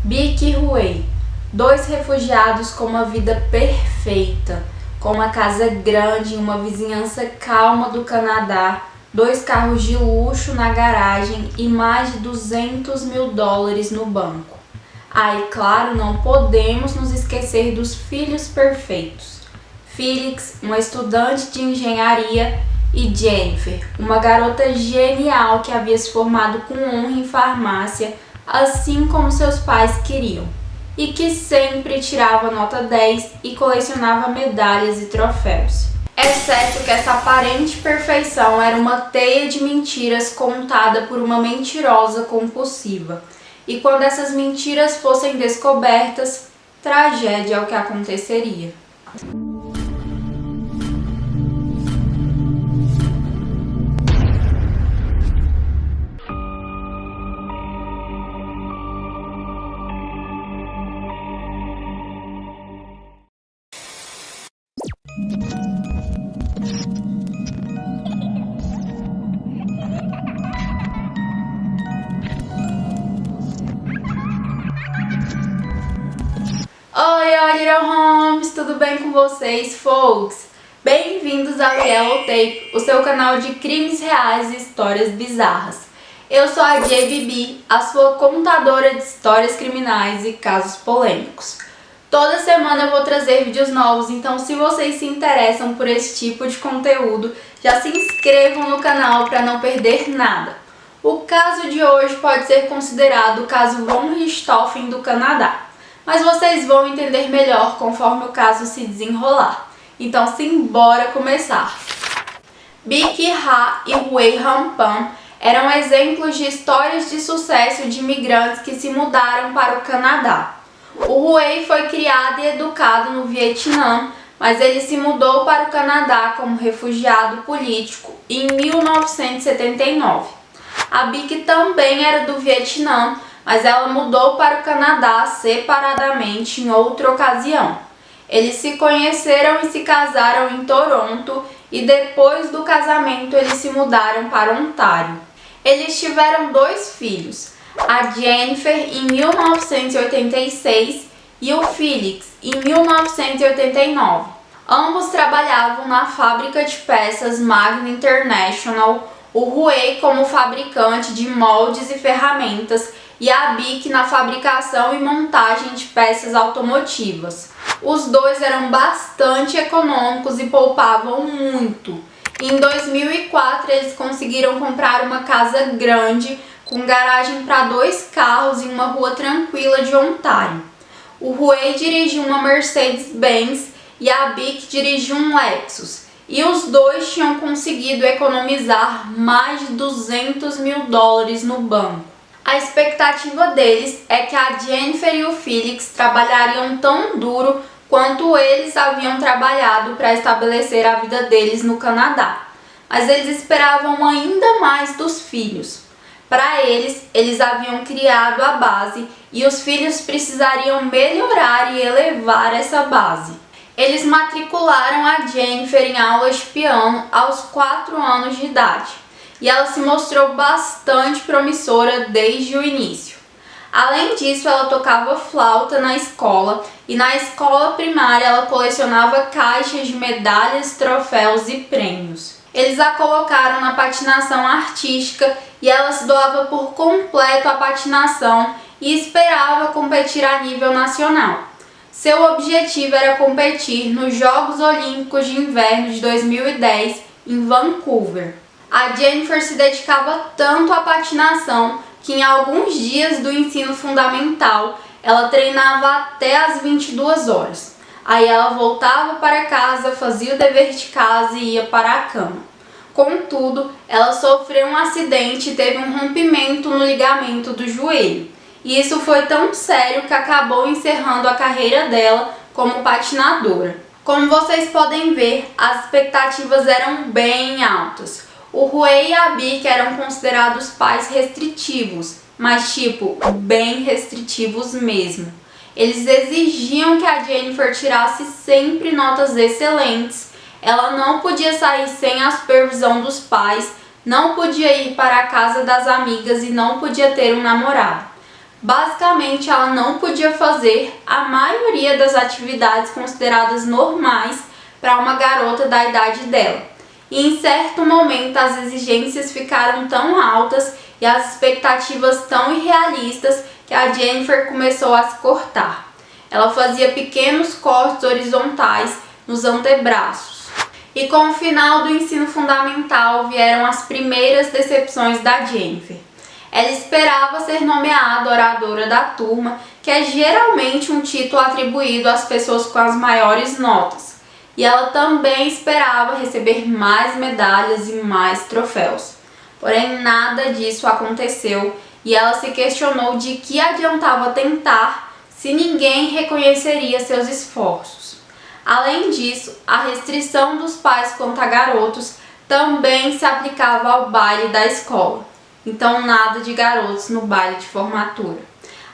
Bic e Huey, dois refugiados com uma vida perfeita, com uma casa grande em uma vizinhança calma do Canadá, 2 carros de luxo na garagem e mais de $200 mil no banco. E claro, não podemos nos esquecer dos filhos perfeitos. Felix, uma estudante de engenharia, e Jennifer, uma garota genial que havia se formado com honra em farmácia, assim como seus pais queriam, e que sempre tirava nota 10 e colecionava medalhas e troféus. Exceto que essa aparente perfeição era uma teia de mentiras contada por uma mentirosa compulsiva. E quando essas mentiras fossem descobertas, tragédia é o que aconteceria. Oi, Little Homes, tudo bem com vocês, folks? Bem-vindos ao Yellow Tape, o seu canal de crimes reais e histórias bizarras. Eu sou a JBB, a sua contadora de histórias criminais e casos polêmicos. Toda semana eu vou trazer vídeos novos, então se vocês se interessam por esse tipo de conteúdo, já se inscrevam no canal para não perder nada. O caso de hoje pode ser considerado o caso Von Richthofen do Canadá, mas vocês vão entender melhor conforme o caso se desenrolar. Então simbora começar! Bic Ha e Huey Hampan eram exemplos de histórias de sucesso de imigrantes que se mudaram para o Canadá. O Huey foi criado e educado no Vietnã, mas ele se mudou para o Canadá como refugiado político em 1979. A Bic também era do Vietnã, mas ela mudou para o Canadá separadamente em outra ocasião. Eles se conheceram e se casaram em Toronto e depois do casamento eles se mudaram para Ontário. Eles tiveram 2 filhos, a Jennifer em 1986 e o Felix em 1989. Ambos trabalhavam na fábrica de peças Magna International, o Huey como fabricante de moldes e ferramentas e a Bic na fabricação e montagem de peças automotivas. Os dois eram bastante econômicos e poupavam muito. Em 2004 eles conseguiram comprar uma casa grande com garagem para 2 carros em uma rua tranquila de Ontário. O Huey dirigiu uma Mercedes-Benz e a Bic dirigiu um Lexus. E os dois tinham conseguido economizar mais de $200 mil no banco. A expectativa deles é que a Jennifer e o Felix trabalhariam tão duro quanto eles haviam trabalhado para estabelecer a vida deles no Canadá. Mas eles esperavam ainda mais dos filhos. Para eles haviam criado a base e os filhos precisariam melhorar e elevar essa base. Eles matricularam a Jennifer em aulas de piano aos 4 anos de idade, e ela se mostrou bastante promissora desde o início. Além disso, ela tocava flauta na escola, e na escola primária ela colecionava caixas de medalhas, troféus e prêmios. Eles a colocaram na patinação artística e ela se doava por completo à patinação e esperava competir a nível nacional. Seu objetivo era competir nos Jogos Olímpicos de Inverno de 2010 em Vancouver. A Jennifer se dedicava tanto à patinação que em alguns dias do ensino fundamental ela treinava até às 22 horas. Aí ela voltava para casa, fazia o dever de casa e ia para a cama. Contudo, ela sofreu um acidente e teve um rompimento no ligamento do joelho. E isso foi tão sério que acabou encerrando a carreira dela como patinadora. Como vocês podem ver, as expectativas eram bem altas. O Huey e a Bic eram considerados pais restritivos, mas bem restritivos mesmo. Eles exigiam que a Jennifer tirasse sempre notas excelentes. Ela não podia sair sem a supervisão dos pais, não podia ir para a casa das amigas e não podia ter um namorado. Basicamente, ela não podia fazer a maioria das atividades consideradas normais para uma garota da idade dela. E em certo momento as exigências ficaram tão altas e as expectativas tão irrealistas que a Jennifer começou a se cortar. Ela fazia pequenos cortes horizontais nos antebraços. E com o final do ensino fundamental vieram as primeiras decepções da Jennifer. Ela esperava ser nomeada oradora da turma, que é geralmente um título atribuído às pessoas com as maiores notas. E ela também esperava receber mais medalhas e mais troféus. Porém, nada disso aconteceu e ela se questionou de que adiantava tentar se ninguém reconheceria seus esforços. Além disso, a restrição dos pais quanto a garotos também se aplicava ao baile da escola. Então, nada de garotos no baile de formatura.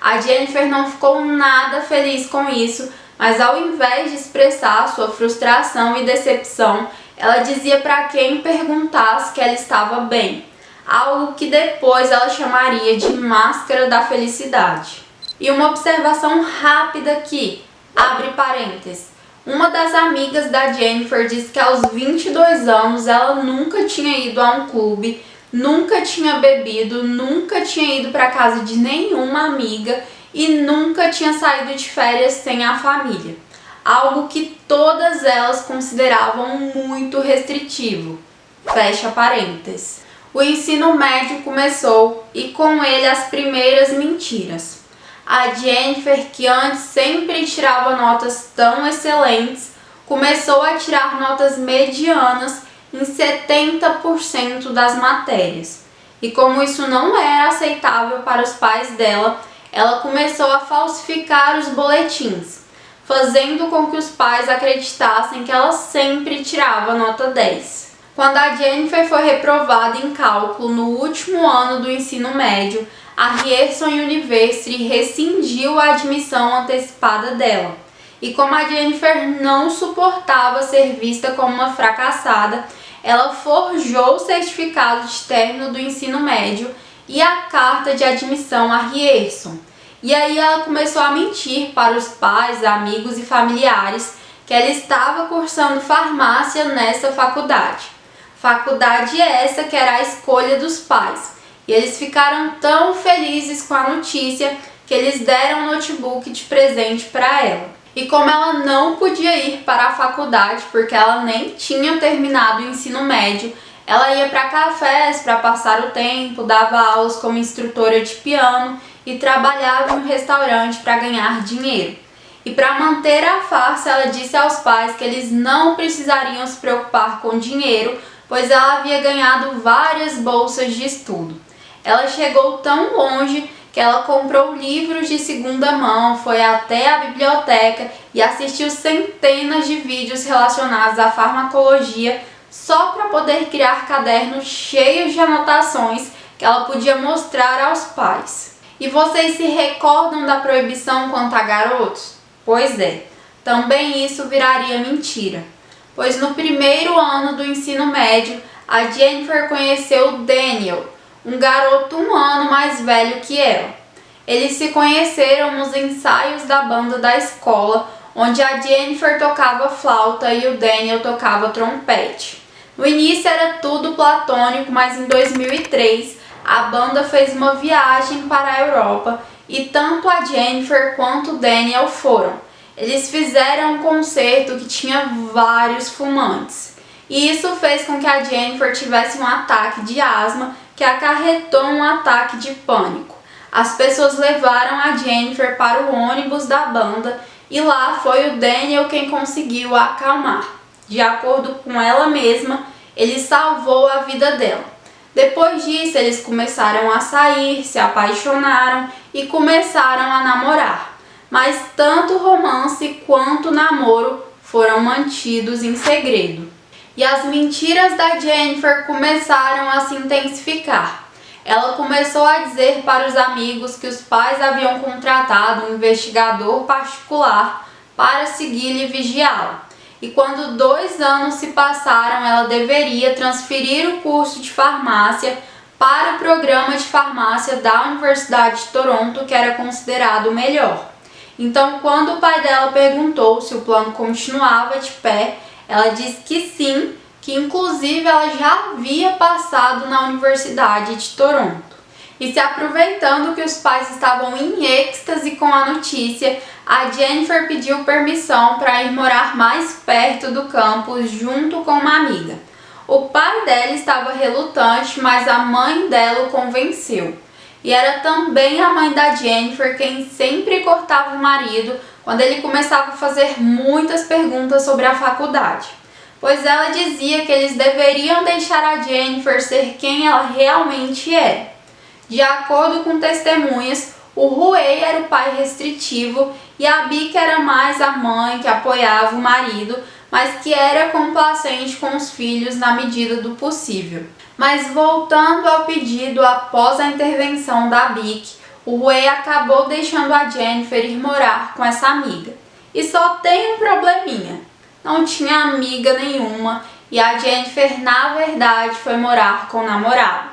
A Jennifer não ficou nada feliz com isso, mas ao invés de expressar sua frustração e decepção, ela dizia para quem perguntasse que ela estava bem, algo que depois ela chamaria de máscara da felicidade. E uma observação rápida aqui, abre parênteses. Uma das amigas da Jennifer disse que aos 22 anos ela nunca tinha ido a um clube, nunca tinha bebido, nunca tinha ido para casa de nenhuma amiga e nunca tinha saído de férias sem a família. Algo que todas elas consideravam muito restritivo. Fecha parênteses. O ensino médio começou e com ele as primeiras mentiras. A Jennifer, que antes sempre tirava notas tão excelentes, começou a tirar notas medianas em 70% das matérias. E como isso não era aceitável para os pais dela, ela começou a falsificar os boletins, fazendo com que os pais acreditassem que ela sempre tirava nota 10. Quando a Jennifer foi reprovada em cálculo no último ano do ensino médio, a Ryerson University rescindiu a admissão antecipada dela. E como a Jennifer não suportava ser vista como uma fracassada, ela forjou o certificado de término do ensino médio e a carta de admissão à Ryerson. E aí ela começou a mentir para os pais, amigos e familiares que ela estava cursando farmácia nessa faculdade. Faculdade essa que era a escolha dos pais. E eles ficaram tão felizes com a notícia que eles deram um notebook de presente para ela. E como ela não podia ir para a faculdade porque ela nem tinha terminado o ensino médio, ela ia para cafés para passar o tempo, dava aulas como instrutora de piano e trabalhava em um restaurante para ganhar dinheiro. E para manter a farsa, ela disse aos pais que eles não precisariam se preocupar com dinheiro, pois ela havia ganhado várias bolsas de estudo. Ela chegou tão longe que ela comprou livros de segunda mão, foi até a biblioteca e assistiu centenas de vídeos relacionados à farmacologia só para poder criar cadernos cheios de anotações que ela podia mostrar aos pais. E vocês se recordam da proibição quanto a garotos? Pois é, também isso viraria mentira. Pois no primeiro ano do ensino médio, a Jennifer conheceu Daniel, um garoto 1 ano mais velho que ela. Eles se conheceram nos ensaios da banda da escola, onde a Jennifer tocava flauta e o Daniel tocava trompete. No início era tudo platônico, mas em 2003 a banda fez uma viagem para a Europa e tanto a Jennifer quanto o Daniel foram. Eles fizeram um concerto que tinha vários fumantes. E isso fez com que a Jennifer tivesse um ataque de asma que acarretou um ataque de pânico. As pessoas levaram a Jennifer para o ônibus da banda e lá foi o Daniel quem conseguiu a acalmar. De acordo com ela mesma, ele salvou a vida dela. Depois disso, eles começaram a sair, se apaixonaram e começaram a namorar. Mas tanto o romance quanto o namoro foram mantidos em segredo. E as mentiras da Jennifer começaram a se intensificar. Ela começou a dizer para os amigos que os pais haviam contratado um investigador particular para segui-la e vigiá-la. E quando 2 anos se passaram, ela deveria transferir o curso de farmácia para o programa de farmácia da Universidade de Toronto, que era considerado o melhor. Então, quando o pai dela perguntou se o plano continuava de pé, ela disse que sim, que inclusive ela já havia passado na Universidade de Toronto. E se aproveitando que os pais estavam em êxtase com a notícia, a Jennifer pediu permissão para ir morar mais perto do campus junto com uma amiga. O pai dela estava relutante, mas a mãe dela o convenceu. E era também a mãe da Jennifer quem sempre cortava o marido quando ele começava a fazer muitas perguntas sobre a faculdade, pois ela dizia que eles deveriam deixar a Jennifer ser quem ela realmente é. De acordo com testemunhas, o Huey era o pai restritivo e a Becky era mais a mãe que apoiava o marido, mas que era complacente com os filhos na medida do possível. Mas voltando ao pedido após a intervenção da Becky, o Huey acabou deixando a Jennifer ir morar com essa amiga. E só tem um probleminha: não tinha amiga nenhuma e a Jennifer, na verdade, foi morar com o namorado,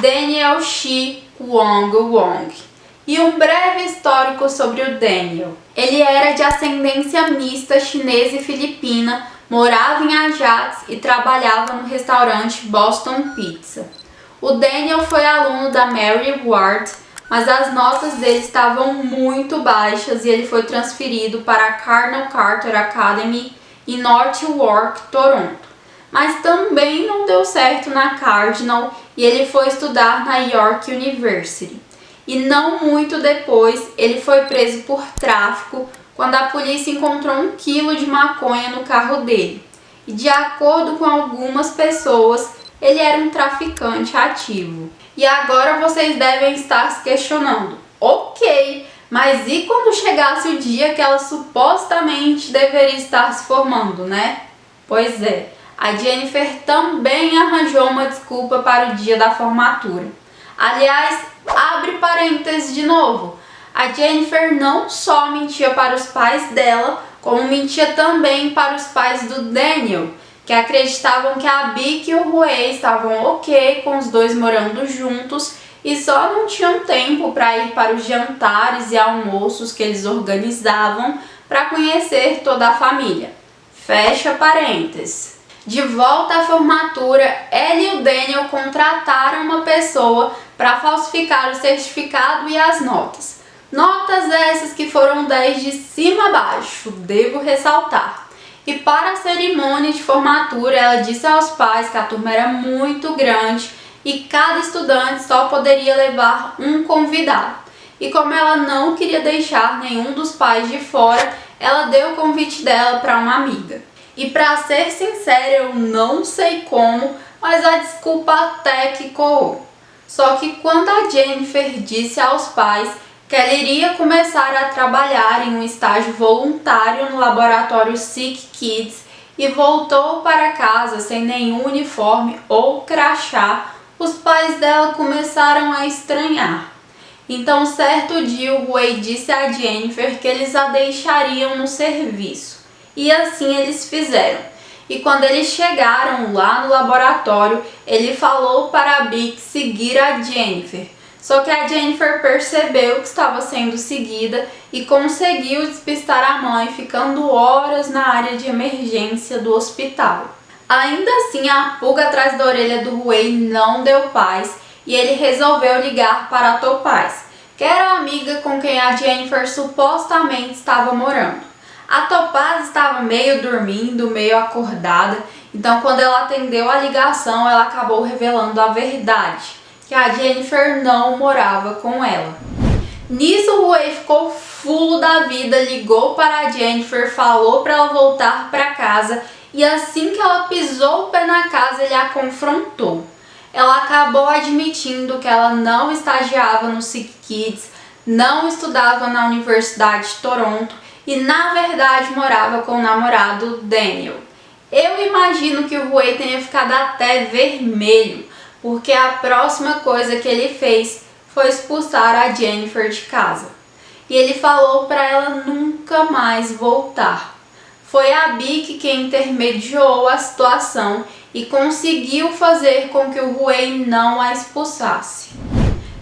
Daniel Shi Wong. E um breve histórico sobre o Daniel. Ele era de ascendência mista chinesa e filipina, morava em Ajax e trabalhava no restaurante Boston Pizza. O Daniel foi aluno da Mary Ward, mas as notas dele estavam muito baixas e ele foi transferido para a Colonel Carter Academy em North York, Toronto. Mas também não deu certo na Cardinal e ele foi estudar na York University. E não muito depois, ele foi preso por tráfico quando a polícia encontrou 1 quilo de maconha no carro dele. E de acordo com algumas pessoas, ele era um traficante ativo. E agora vocês devem estar se questionando: ok, mas e quando chegasse o dia que ela supostamente deveria estar se formando, né? Pois é, a Jennifer também arranjou uma desculpa para o dia da formatura. Aliás, abre parênteses de novo, a Jennifer não só mentia para os pais dela, como mentia também para os pais do Daniel, que acreditavam que a Becky e o Huey estavam ok com os dois morando juntos e só não tinham tempo para ir para os jantares e almoços que eles organizavam para conhecer toda a família. Fecha parênteses. De volta à formatura, ela e o Daniel contrataram uma pessoa para falsificar o certificado e as notas. Notas essas que foram 10 de cima a baixo, devo ressaltar. E para a cerimônia de formatura, ela disse aos pais que a turma era muito grande e cada estudante só poderia levar um convidado. E como ela não queria deixar nenhum dos pais de fora, ela deu o convite dela para uma amiga. E para ser sincera, eu não sei como, mas a desculpa até que coou. Só que quando a Jennifer disse aos pais que ela iria começar a trabalhar em um estágio voluntário no laboratório Sick Kids e voltou para casa sem nenhum uniforme ou crachá, os pais dela começaram a estranhar. Então, certo dia, o Huey disse a Jennifer que eles a deixariam no serviço. E assim eles fizeram. E quando eles chegaram lá no laboratório, ele falou para a Becky seguir a Jennifer. Só que a Jennifer percebeu que estava sendo seguida e conseguiu despistar a mãe, ficando horas na área de emergência do hospital. Ainda assim, a pulga atrás da orelha do Huey não deu paz e ele resolveu ligar para a Topaz, que era a amiga com quem a Jennifer supostamente estava morando. A Topaz estava meio dormindo, meio acordada, então quando ela atendeu a ligação, ela acabou revelando a verdade, que a Jennifer não morava com ela. Nisso, o Huey ficou fulo da vida, ligou para a Jennifer, falou para ela voltar para casa e assim que ela pisou o pé na casa, ele a confrontou. Ela acabou admitindo que ela não estagiava no Sick Kids, não estudava na Universidade de Toronto e na verdade morava com o namorado Daniel. Eu imagino que o Huey tenha ficado até vermelho, porque a próxima coisa que ele fez foi expulsar a Jennifer de casa. E ele falou para ela nunca mais voltar. foi a Bic quem intermediou a situação e conseguiu fazer com que o Huey não a expulsasse.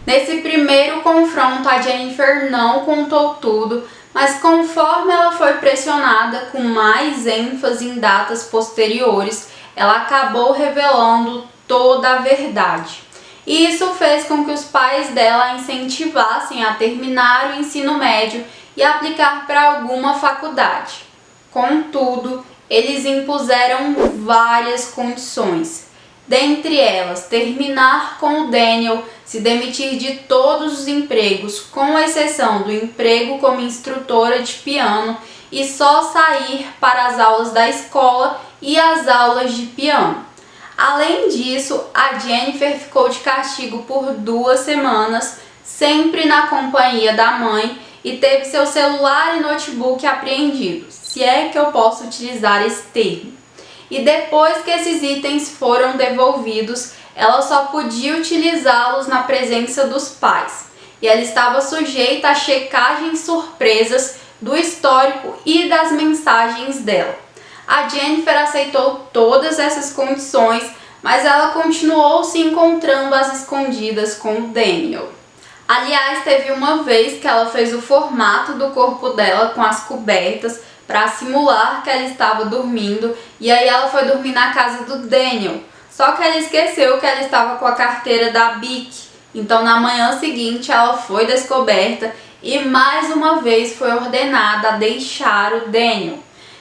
Nesse primeiro confronto, a Jennifer não contou tudo, mas conforme ela foi pressionada com mais ênfase em datas posteriores, ela acabou revelando toda a verdade. E isso fez com que os pais dela a incentivassem a terminar o ensino médio e aplicar para alguma faculdade. Contudo, eles impuseram várias condições. Dentre elas, terminar com o Daniel, se demitir de todos os empregos, com exceção do emprego como instrutora de piano, e só sair para as aulas da escola e as aulas de piano. Além disso, a Jennifer ficou de castigo por 2 semanas, sempre na companhia da mãe, e teve seu celular e notebook apreendidos, se é que eu posso utilizar esse termo. E depois que esses itens foram devolvidos, ela só podia utilizá-los na presença dos pais. E ela estava sujeita a checagens surpresas do histórico e das mensagens dela. A Jennifer aceitou todas essas condições, mas ela continuou se encontrando às escondidas com o Daniel. Aliás, teve uma vez que ela fez o formato do corpo dela com as cobertas para simular que ela estava dormindo, e aí ela foi dormir na casa do Daniel. Só que ela esqueceu que ela estava com a carteira da Bic. Então na manhã seguinte ela foi descoberta e mais uma vez foi ordenada a deixar o Daniel.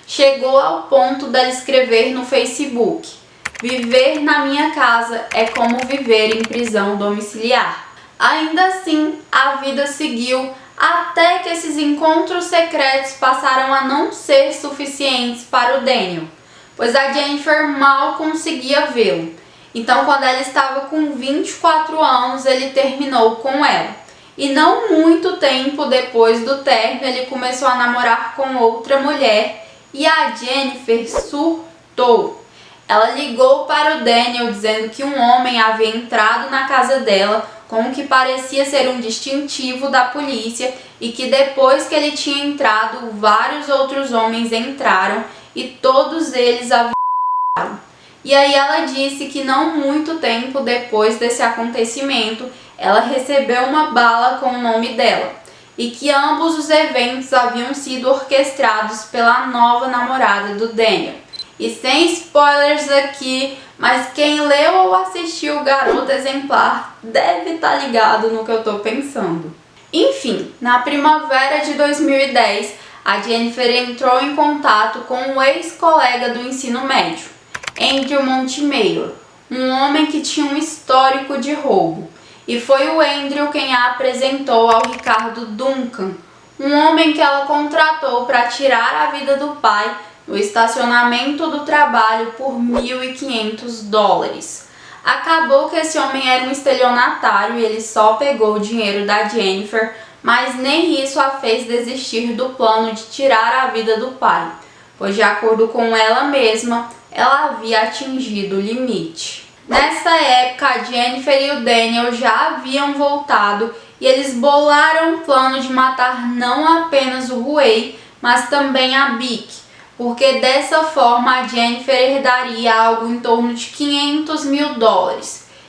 Chegou ao ponto dela escrever no Facebook: "Viver na minha casa é como viver em prisão domiciliar". Ainda assim, a vida seguiu até que esses encontros secretos passaram a não ser suficientes para o Daniel, pois a Jennifer mal conseguia vê-lo. Então, quando ela estava com 24 anos, ele terminou com ela. E não muito tempo depois do término, ele começou a namorar com outra mulher e a Jennifer surtou. Ela ligou para o Daniel dizendo que um homem havia entrado na casa dela com o que parecia ser um distintivo da polícia e que depois que ele tinha entrado, vários outros homens entraram e todos eles a violaram. E aí ela disse que não muito tempo depois desse acontecimento, ela recebeu uma bala com o nome dela e que ambos os eventos haviam sido orquestrados pela nova namorada do Daniel. E sem spoilers aqui, mas quem leu ou assistiu Garota Exemplar deve estar ligado no que eu estou pensando. Enfim, na primavera de 2010, a Jennifer entrou em contato com um ex-colega do ensino médio, Andrew Montemayor, um homem que tinha um histórico de roubo. E foi o Andrew quem a apresentou ao Ricardo Duncan, um homem que ela contratou para tirar a vida do pai no estacionamento do trabalho por $1.500. Acabou que esse homem era um estelionatário e ele só pegou o dinheiro da Jennifer, mas nem isso a fez desistir do plano de tirar a vida do pai, pois de acordo com ela mesma, ela havia atingido o limite. Nessa época, a Jennifer e o Daniel já haviam voltado e eles bolaram um plano de matar não apenas o Huey, mas também a Bic, porque dessa forma a Jennifer herdaria algo em torno de $500 mil.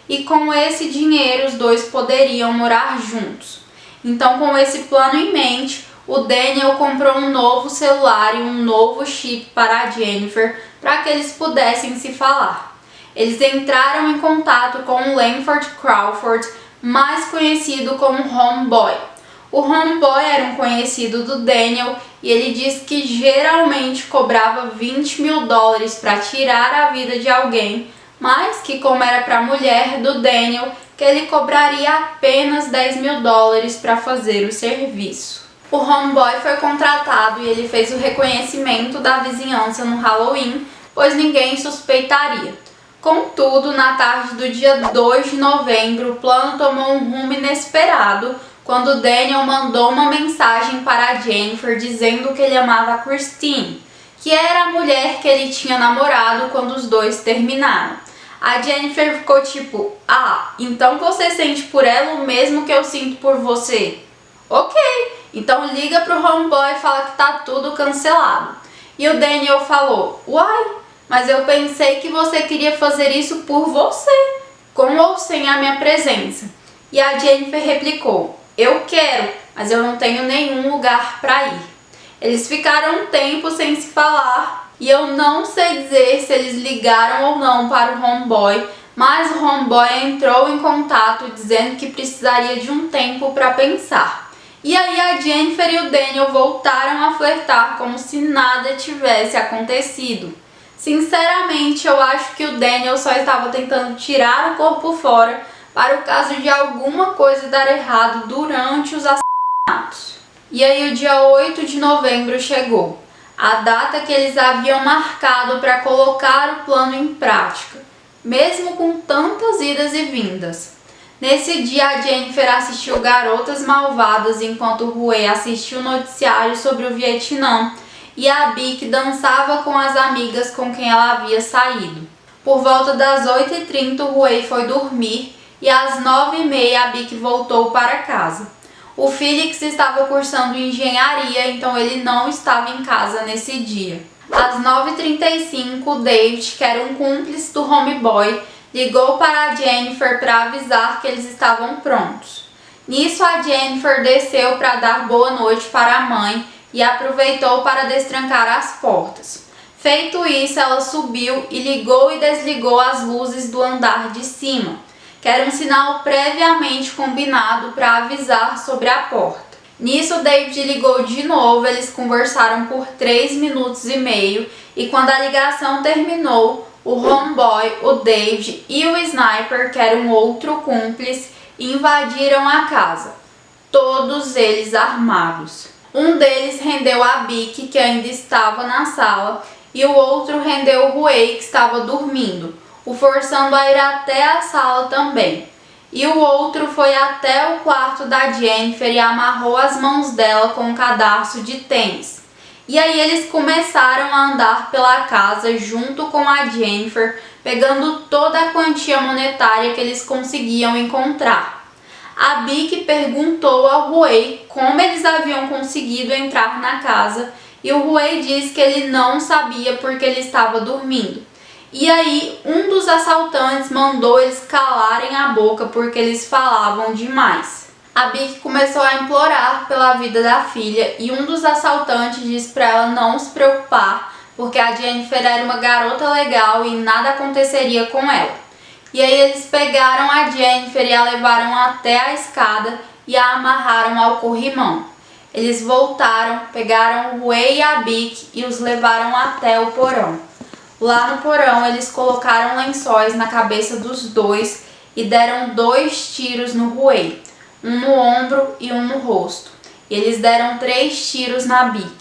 E com esse dinheiro os dois poderiam morar juntos. Então, com esse plano em mente, o Daniel comprou um novo celular e um novo chip para a Jennifer para que eles pudessem se falar. Eles entraram em contato com o Lanford Crawford, mais conhecido como Homeboy. O Homeboy era um conhecido do Daniel e ele disse que geralmente cobrava $20 mil para tirar a vida de alguém, mas que como era para a mulher do Daniel, que ele cobraria apenas $10 mil para fazer o serviço. O Homeboy foi contratado e ele fez o reconhecimento da vizinhança no Halloween, pois ninguém suspeitaria. Contudo, na tarde do dia 2 de novembro, o plano tomou um rumo inesperado quando Daniel mandou uma mensagem para a Jennifer dizendo que ele amava a Christine, que era a mulher que ele tinha namorado quando os dois terminaram. A Jennifer ficou tipo: "Ah, então você sente por ela o mesmo que eu sinto por você? Ok, então liga pro Homeboy e fala que tá tudo cancelado." E o Daniel falou: uai, mas eu pensei que você queria fazer isso por você, com ou sem a minha presença. E a Jennifer replicou: eu quero, mas eu não tenho nenhum lugar para ir. Eles ficaram um tempo sem se falar e eu não sei dizer se eles ligaram ou não para o homeboy, mas o homeboy entrou em contato dizendo que precisaria de um tempo para pensar. E aí a Jennifer e o Daniel voltaram a flertar como se nada tivesse acontecido. Sinceramente, eu acho que o Daniel só estava tentando tirar o corpo fora para o caso de alguma coisa dar errado durante os assassinatos. E aí o dia 8 de novembro chegou, a data que eles haviam marcado para colocar o plano em prática, mesmo com tantas idas e vindas. Nesse dia a Jennifer assistiu Garotas Malvadas enquanto o Rue assistiu o noticiário sobre o Vietnã e a Bic dançava com as amigas com quem ela havia saído. Por volta das 8h30 o Rue foi dormir e às 9h30 a Bic voltou para casa. O Felix estava cursando engenharia, então ele não estava em casa nesse dia. Às 9h35, o David, que era um cúmplice do homeboy, ligou para a Jennifer para avisar que eles estavam prontos. Nisso, a Jennifer desceu para dar boa noite para a mãe e aproveitou para destrancar as portas. Feito isso, ela subiu e ligou e desligou as luzes do andar de cima, que era um sinal previamente combinado para avisar sobre a porta. Nisso, David ligou de novo, eles conversaram por 3 minutos e meio e quando a ligação terminou, o homeboy, o David e o Sniper, que era um outro cúmplice, invadiram a casa, todos eles armados. Um deles rendeu a Bic, que ainda estava na sala, e o outro rendeu o Rue, que estava dormindo, o forçando a ir até a sala também. E o outro foi até o quarto da Jennifer e amarrou as mãos dela com um cadarço de tênis. E aí eles começaram a andar pela casa junto com a Jennifer, pegando toda a quantia monetária que eles conseguiam encontrar. A Bic perguntou ao Rue como eles haviam conseguido entrar na casa e o Rue disse que ele não sabia porque ele estava dormindo. E aí um dos assaltantes mandou eles calarem a boca porque eles falavam demais. A Bic começou a implorar pela vida da filha e um dos assaltantes disse para ela não se preocupar porque a Jennifer era uma garota legal e nada aconteceria com ela. E aí eles pegaram a Jennifer e a levaram até a escada e a amarraram ao corrimão. Eles voltaram, pegaram o Rue e a Bic e os levaram até o porão. Lá no porão eles colocaram lençóis na cabeça dos dois e deram 2 tiros no Rue, um no ombro e um no rosto. E eles deram 3 tiros na Bic,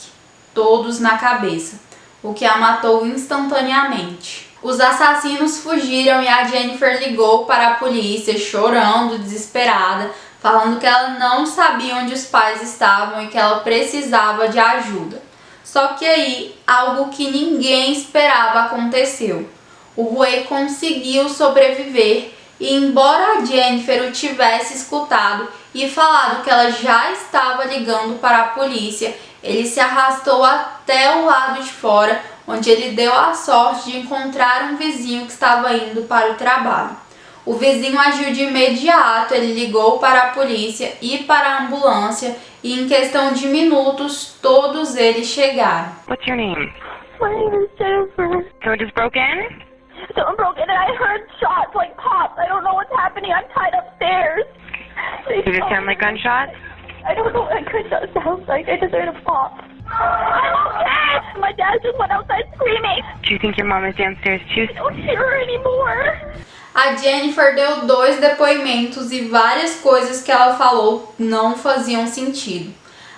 todos na cabeça, o que a matou instantaneamente. Os assassinos fugiram e a Jennifer ligou para a polícia, chorando, desesperada, falando que ela não sabia onde os pais estavam e que ela precisava de ajuda. Só que aí, algo que ninguém esperava aconteceu. O Rue conseguiu sobreviver e embora a Jennifer o tivesse escutado e falado que ela já estava ligando para a polícia, ele se arrastou até o lado de fora, onde ele deu a sorte de encontrar um vizinho que estava indo para o trabalho. O vizinho agiu de imediato, ele ligou para a polícia e para a ambulância e em questão de minutos todos eles chegaram. What's your name? My name is Jennifer. Someone just broke in? Someone broke in and I heard shots like pops. I don't know what's happening. I'm tied upstairs. Does it sound like gunshots? I don't know what gunshot sounds like. I just heard a pop. I'm okay. My dad just went outside screaming. Do you think your mom is downstairs too? I don't hear her anymore. A Jennifer deu 2 depoimentos e várias coisas que ela falou não faziam sentido.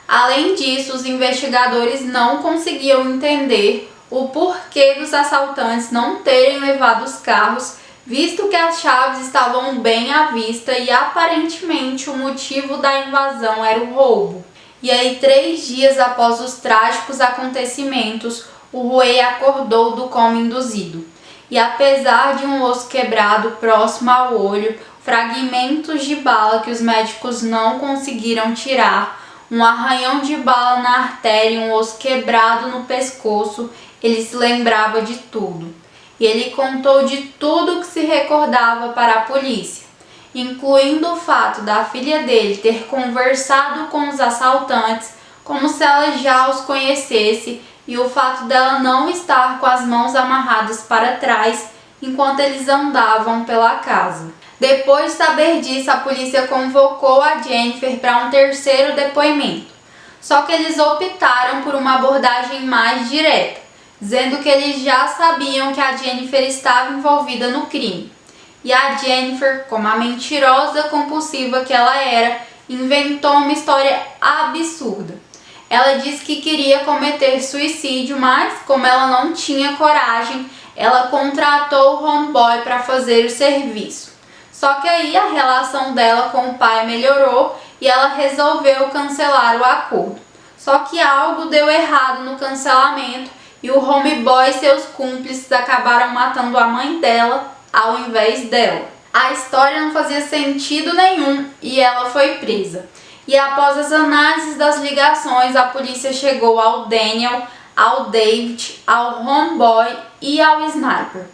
Além disso, os investigadores não conseguiam entender o porquê dos assaltantes não terem levado os carros, visto que as chaves estavam bem à vista e aparentemente o motivo da invasão era o roubo. E aí, 3 dias após os trágicos acontecimentos, o Rue acordou do coma induzido. E apesar de um osso quebrado próximo ao olho, fragmentos de bala que os médicos não conseguiram tirar, um arranhão de bala na artéria e um osso quebrado no pescoço, ele se lembrava de tudo. E ele contou de tudo que se recordava para a polícia, incluindo o fato da filha dele ter conversado com os assaltantes como se ela já os conhecesse e o fato dela não estar com as mãos amarradas para trás enquanto eles andavam pela casa. Depois de saber disso, a polícia convocou a Jennifer para um terceiro depoimento. Só que eles optaram por uma abordagem mais direta, dizendo que eles já sabiam que a Jennifer estava envolvida no crime. E a Jennifer, como a mentirosa compulsiva que ela era, inventou uma história absurda. Ela disse que queria cometer suicídio, mas como ela não tinha coragem, ela contratou o homeboy para fazer o serviço. Só que aí a relação dela com o pai melhorou e ela resolveu cancelar o acordo. Só que algo deu errado no cancelamento e o homeboy e seus cúmplices acabaram matando a mãe dela ao invés dela. A história não fazia sentido nenhum e ela foi presa. E após as análises das ligações, a polícia chegou ao Daniel, ao David, ao homeboy e ao sniper.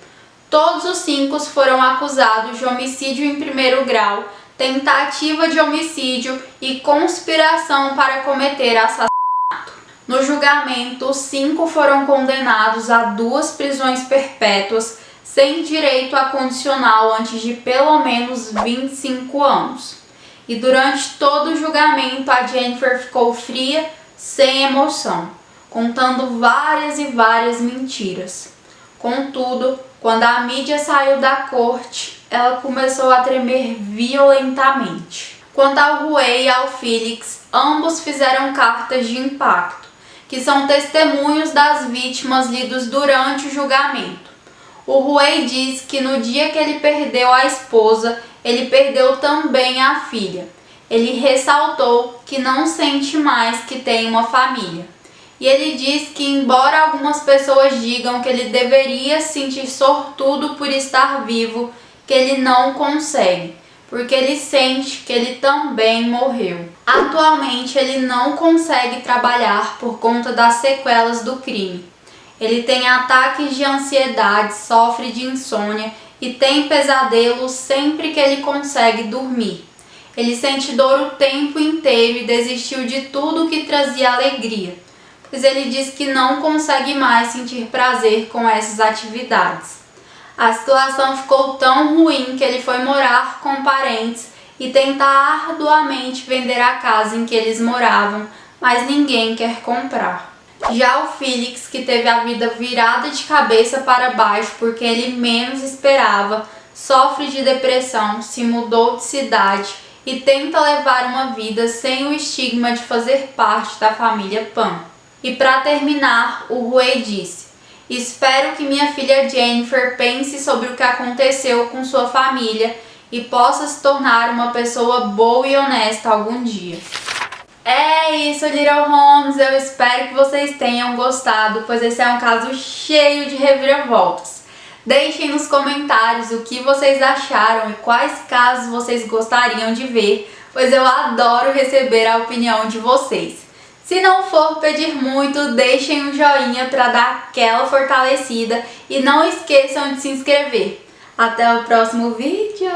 Todos os 5 foram acusados de homicídio em primeiro grau, tentativa de homicídio e conspiração para cometer assassinato. No julgamento, os 5 foram condenados a 2 prisões perpétuas, sem direito a condicional antes de pelo menos 25 anos. E durante todo o julgamento, a Jennifer ficou fria, sem emoção, contando várias e várias mentiras. Contudo, quando a mídia saiu da corte, ela começou a tremer violentamente. Quanto ao Huey e ao Felix, ambos fizeram cartas de impacto, que são testemunhos das vítimas lidos durante o julgamento. O Huey diz que no dia que ele perdeu a esposa, ele perdeu também a filha. Ele ressaltou que não sente mais que tem uma família. E ele diz que, embora algumas pessoas digam que ele deveria se sentir sortudo por estar vivo, que ele não consegue, porque ele sente que ele também morreu. Atualmente, ele não consegue trabalhar por conta das sequelas do crime. Ele tem ataques de ansiedade, sofre de insônia e tem pesadelos sempre que ele consegue dormir. Ele sente dor o tempo inteiro e desistiu de tudo que trazia alegria, pois ele diz que não consegue mais sentir prazer com essas atividades. A situação ficou tão ruim que ele foi morar com parentes e tentar arduamente vender a casa em que eles moravam, mas ninguém quer comprar. Já o Felix, que teve a vida virada de cabeça para baixo porque ele menos esperava, sofre de depressão, se mudou de cidade e tenta levar uma vida sem o estigma de fazer parte da família Pan. E para terminar, o Huey disse: "Espero que minha filha Jennifer pense sobre o que aconteceu com sua família e possa se tornar uma pessoa boa e honesta algum dia." É isso, Little Homes, eu espero que vocês tenham gostado, pois esse é um caso cheio de reviravoltas. Deixem nos comentários o que vocês acharam e quais casos vocês gostariam de ver, pois eu adoro receber a opinião de vocês. Se não for pedir muito, deixem um joinha para dar aquela fortalecida e não esqueçam de se inscrever. Até o próximo vídeo!